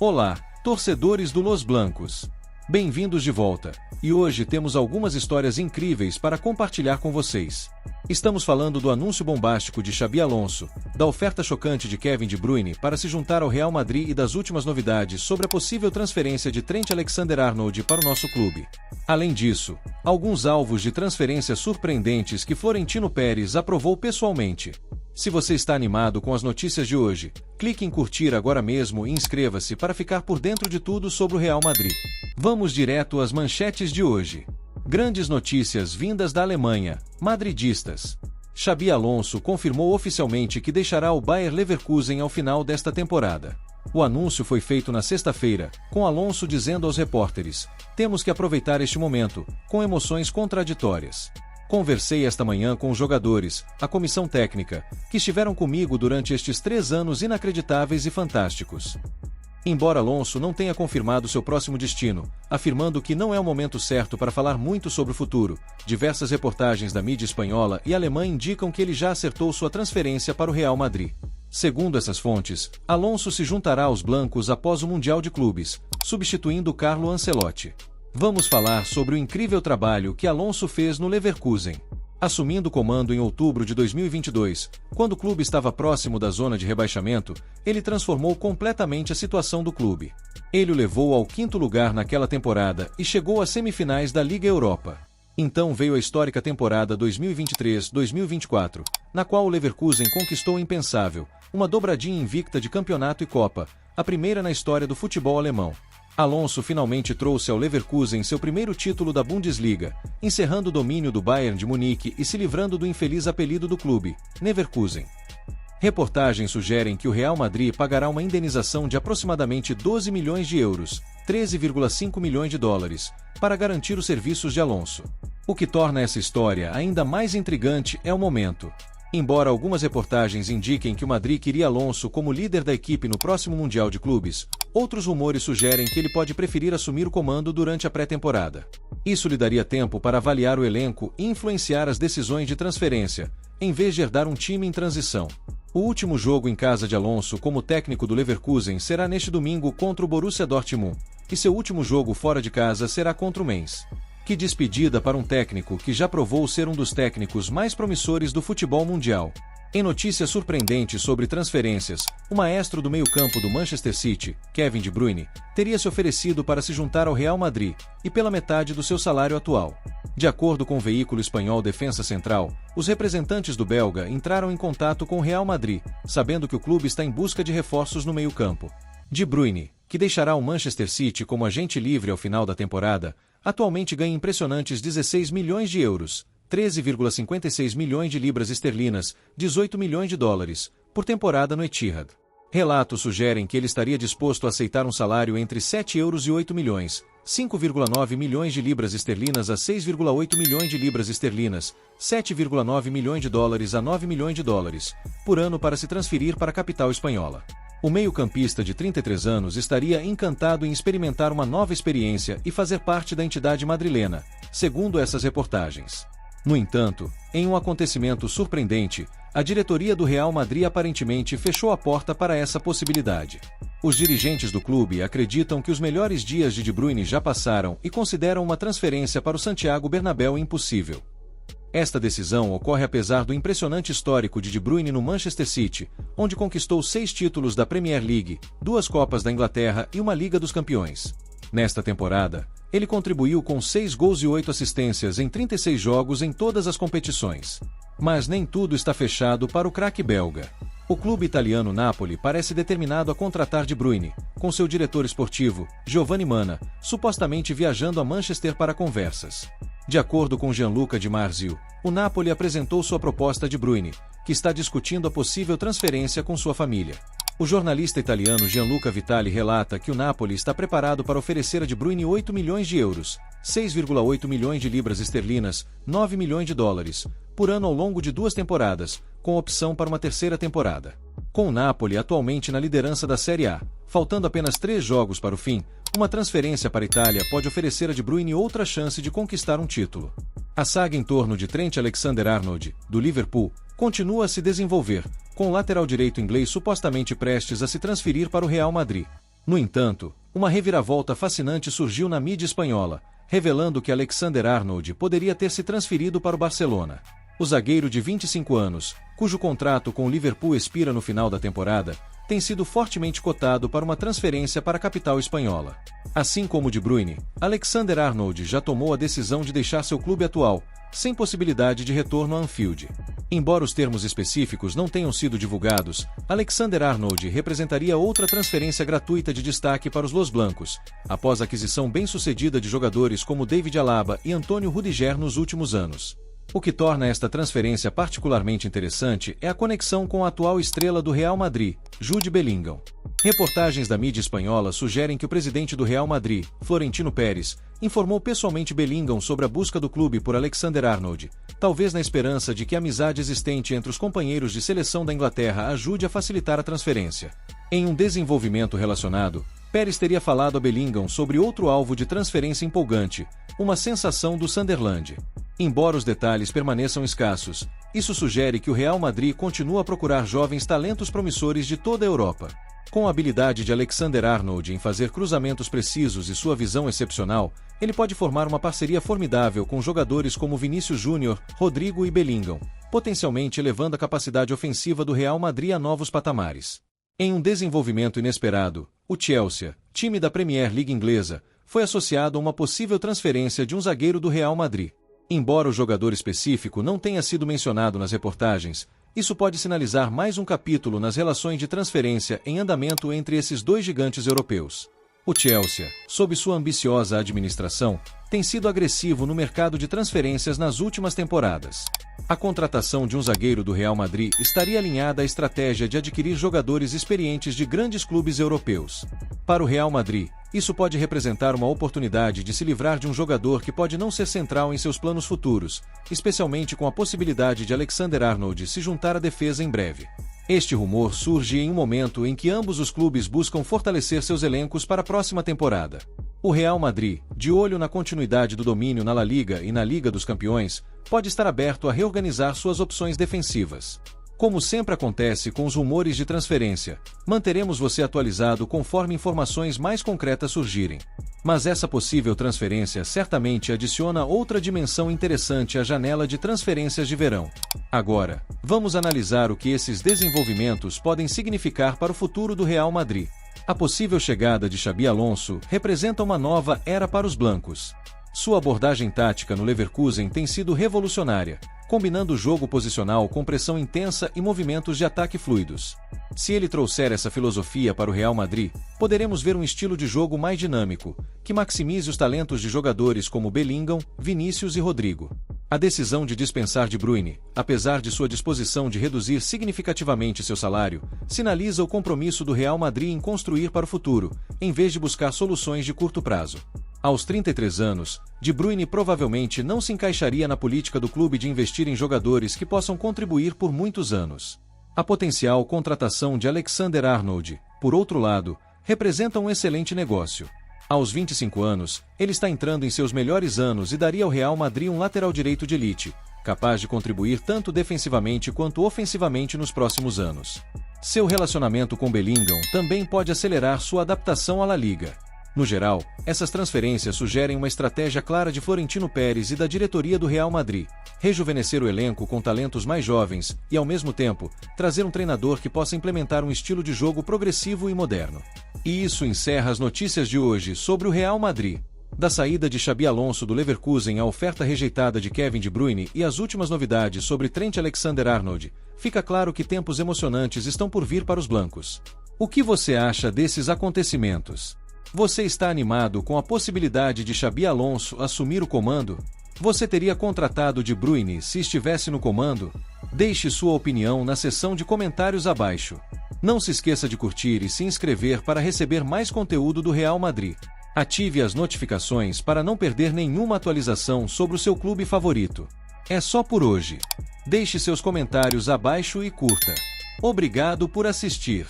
Olá, torcedores do Los Blancos. Bem-vindos de volta, e hoje temos algumas histórias incríveis para compartilhar com vocês. Estamos falando do anúncio bombástico de Xabi Alonso, da oferta chocante de Kevin De Bruyne para se juntar ao Real Madrid e das últimas novidades sobre a possível transferência de Trent Alexander-Arnold para o nosso clube. Além disso, alguns alvos de transferências surpreendentes que Florentino Pérez aprovou pessoalmente. Se você está animado com as notícias de hoje, clique em curtir agora mesmo e inscreva-se para ficar por dentro de tudo sobre o Real Madrid. Vamos direto às manchetes de hoje. Grandes notícias vindas da Alemanha, madridistas. Xabi Alonso confirmou oficialmente que deixará o Bayer Leverkusen ao final desta temporada. O anúncio foi feito na sexta-feira, com Alonso dizendo aos repórteres: "Temos que aproveitar este momento, com emoções contraditórias. Conversei esta manhã com os jogadores, a comissão técnica, que estiveram comigo durante estes 3 anos inacreditáveis e fantásticos." Embora Alonso não tenha confirmado seu próximo destino, afirmando que não é o momento certo para falar muito sobre o futuro, diversas reportagens da mídia espanhola e alemã indicam que ele já acertou sua transferência para o Real Madrid. Segundo essas fontes, Alonso se juntará aos blancos após o Mundial de Clubes, substituindo Carlo Ancelotti. Vamos falar sobre o incrível trabalho que Alonso fez no Leverkusen. Assumindo o comando em outubro de 2022, quando o clube estava próximo da zona de rebaixamento, ele transformou completamente a situação do clube. Ele o levou ao 5º lugar naquela temporada e chegou às semifinais da Liga Europa. Então veio a histórica temporada 2023-2024, na qual o Leverkusen conquistou o impensável, uma dobradinha invicta de campeonato e Copa, a primeira na história do futebol alemão. Alonso finalmente trouxe ao Leverkusen seu primeiro título da Bundesliga, encerrando o domínio do Bayern de Munique e se livrando do infeliz apelido do clube, Neverkusen. Reportagens sugerem que o Real Madrid pagará uma indenização de aproximadamente 12 milhões de euros, 13,5 milhões de dólares, para garantir os serviços de Alonso. O que torna essa história ainda mais intrigante é o momento. Embora algumas reportagens indiquem que o Madrid queria Alonso como líder da equipe no próximo Mundial de Clubes, outros rumores sugerem que ele pode preferir assumir o comando durante a pré-temporada. Isso lhe daria tempo para avaliar o elenco e influenciar as decisões de transferência, em vez de herdar um time em transição. O último jogo em casa de Alonso como técnico do Leverkusen será neste domingo contra o Borussia Dortmund, e seu último jogo fora de casa será contra o Mainz. Que despedida para um técnico que já provou ser um dos técnicos mais promissores do futebol mundial. Em notícias surpreendentes sobre transferências, o maestro do meio-campo do Manchester City, Kevin De Bruyne, teria se oferecido para se juntar ao Real Madrid, e pela metade do seu salário atual. De acordo com o veículo espanhol Defensa Central, os representantes do belga entraram em contato com o Real Madrid, sabendo que o clube está em busca de reforços no meio-campo. De Bruyne, que deixará o Manchester City como agente livre ao final da temporada, atualmente ganha impressionantes 16 milhões de euros, 13,56 milhões de libras esterlinas, 18 milhões de dólares, por temporada no Etihad. Relatos sugerem que ele estaria disposto a aceitar um salário entre 7 euros e 8 milhões, 5,9 milhões de libras esterlinas a 6,8 milhões de libras esterlinas, 7,9 milhões de dólares a 9 milhões de dólares, por ano para se transferir para a capital espanhola. O meio-campista de 33 anos estaria encantado em experimentar uma nova experiência e fazer parte da entidade madrilena, segundo essas reportagens. No entanto, em um acontecimento surpreendente, a diretoria do Real Madrid aparentemente fechou a porta para essa possibilidade. Os dirigentes do clube acreditam que os melhores dias de De Bruyne já passaram e consideram uma transferência para o Santiago Bernabéu impossível. Esta decisão ocorre apesar do impressionante histórico de De Bruyne no Manchester City, onde conquistou 6 títulos da Premier League, 2 Copas da Inglaterra e uma Liga dos Campeões. Nesta temporada, ele contribuiu com 6 gols e 8 assistências em 36 jogos em todas as competições. Mas nem tudo está fechado para o craque belga. O clube italiano Napoli parece determinado a contratar De Bruyne, com seu diretor esportivo, Giovanni Manna, supostamente viajando a Manchester para conversas. De acordo com Gianluca Di Marzio, o Napoli apresentou sua proposta a De Bruyne, que está discutindo a possível transferência com sua família. O jornalista italiano Gianluca Vitali relata que o Napoli está preparado para oferecer a De Bruyne 8 milhões de euros, 6,8 milhões de libras esterlinas, 9 milhões de dólares, por ano ao longo de 2 temporadas, com opção para uma terceira temporada. Com o Napoli atualmente na liderança da Série A, faltando apenas 3 jogos para o fim, uma transferência para a Itália pode oferecer a De Bruyne outra chance de conquistar um título. A saga em torno de Trent Alexander-Arnold, do Liverpool, continua a se desenvolver, com o lateral direito inglês supostamente prestes a se transferir para o Real Madrid. No entanto, uma reviravolta fascinante surgiu na mídia espanhola, revelando que Alexander-Arnold poderia ter se transferido para o Barcelona. O zagueiro de 25 anos, cujo contrato com o Liverpool expira no final da temporada, tem sido fortemente cotado para uma transferência para a capital espanhola. Assim como De Bruyne, Alexander-Arnold já tomou a decisão de deixar seu clube atual, sem possibilidade de retorno a Anfield. Embora os termos específicos não tenham sido divulgados, Alexander-Arnold representaria outra transferência gratuita de destaque para os Los Blancos, após a aquisição bem-sucedida de jogadores como David Alaba e Antônio Rudiger nos últimos anos. O que torna esta transferência particularmente interessante é a conexão com a atual estrela do Real Madrid, Jude Bellingham. Reportagens da mídia espanhola sugerem que o presidente do Real Madrid, Florentino Pérez, informou pessoalmente Bellingham sobre a busca do clube por Alexander-Arnold, talvez na esperança de que a amizade existente entre os companheiros de seleção da Inglaterra ajude a facilitar a transferência. Em um desenvolvimento relacionado, Pérez teria falado a Bellingham sobre outro alvo de transferência empolgante, uma sensação do Sunderland. Embora os detalhes permaneçam escassos, isso sugere que o Real Madrid continua a procurar jovens talentos promissores de toda a Europa. Com a habilidade de Alexander-Arnold em fazer cruzamentos precisos e sua visão excepcional, ele pode formar uma parceria formidável com jogadores como Vinícius Júnior, Rodrigo e Bellingham, potencialmente elevando a capacidade ofensiva do Real Madrid a novos patamares. Em um desenvolvimento inesperado, o Chelsea, time da Premier League inglesa, foi associado a uma possível transferência de um zagueiro do Real Madrid. Embora o jogador específico não tenha sido mencionado nas reportagens, isso pode sinalizar mais um capítulo nas relações de transferência em andamento entre esses dois gigantes europeus. O Chelsea, sob sua ambiciosa administração, tem sido agressivo no mercado de transferências nas últimas temporadas. A contratação de um zagueiro do Real Madrid estaria alinhada à estratégia de adquirir jogadores experientes de grandes clubes europeus. Para o Real Madrid, isso pode representar uma oportunidade de se livrar de um jogador que pode não ser central em seus planos futuros, especialmente com a possibilidade de Alexander-Arnold se juntar à defesa em breve. Este rumor surge em um momento em que ambos os clubes buscam fortalecer seus elencos para a próxima temporada. O Real Madrid, de olho na continuidade do domínio na La Liga e na Liga dos Campeões, pode estar aberto a reorganizar suas opções defensivas. Como sempre acontece com os rumores de transferência, manteremos você atualizado conforme informações mais concretas surgirem. Mas essa possível transferência certamente adiciona outra dimensão interessante à janela de transferências de verão. Agora, vamos analisar o que esses desenvolvimentos podem significar para o futuro do Real Madrid. A possível chegada de Xabi Alonso representa uma nova era para os blancos. Sua abordagem tática no Leverkusen tem sido revolucionária, combinando o jogo posicional com pressão intensa e movimentos de ataque fluidos. Se ele trouxer essa filosofia para o Real Madrid, poderemos ver um estilo de jogo mais dinâmico, que maximize os talentos de jogadores como Bellingham, Vinícius e Rodrigo. A decisão de dispensar De Bruyne, apesar de sua disposição de reduzir significativamente seu salário, sinaliza o compromisso do Real Madrid em construir para o futuro, em vez de buscar soluções de curto prazo. Aos 33 anos, De Bruyne provavelmente não se encaixaria na política do clube de investir em jogadores que possam contribuir por muitos anos. A potencial contratação de Alexander-Arnold, por outro lado, representa um excelente negócio. Aos 25 anos, ele está entrando em seus melhores anos e daria ao Real Madrid um lateral direito de elite, capaz de contribuir tanto defensivamente quanto ofensivamente nos próximos anos. Seu relacionamento com Bellingham também pode acelerar sua adaptação à La Liga. No geral, essas transferências sugerem uma estratégia clara de Florentino Pérez e da diretoria do Real Madrid, rejuvenescer o elenco com talentos mais jovens e, ao mesmo tempo, trazer um treinador que possa implementar um estilo de jogo progressivo e moderno. E isso encerra as notícias de hoje sobre o Real Madrid. Da saída de Xabi Alonso do Leverkusen à oferta rejeitada de Kevin De Bruyne e as últimas novidades sobre Trent Alexander-Arnold, fica claro que tempos emocionantes estão por vir para os blancos. O que você acha desses acontecimentos? Você está animado com a possibilidade de Xabi Alonso assumir o comando? Você teria contratado De Bruyne se estivesse no comando? Deixe sua opinião na seção de comentários abaixo. Não se esqueça de curtir e se inscrever para receber mais conteúdo do Real Madrid. Ative as notificações para não perder nenhuma atualização sobre o seu clube favorito. É só por hoje. Deixe seus comentários abaixo e curta. Obrigado por assistir.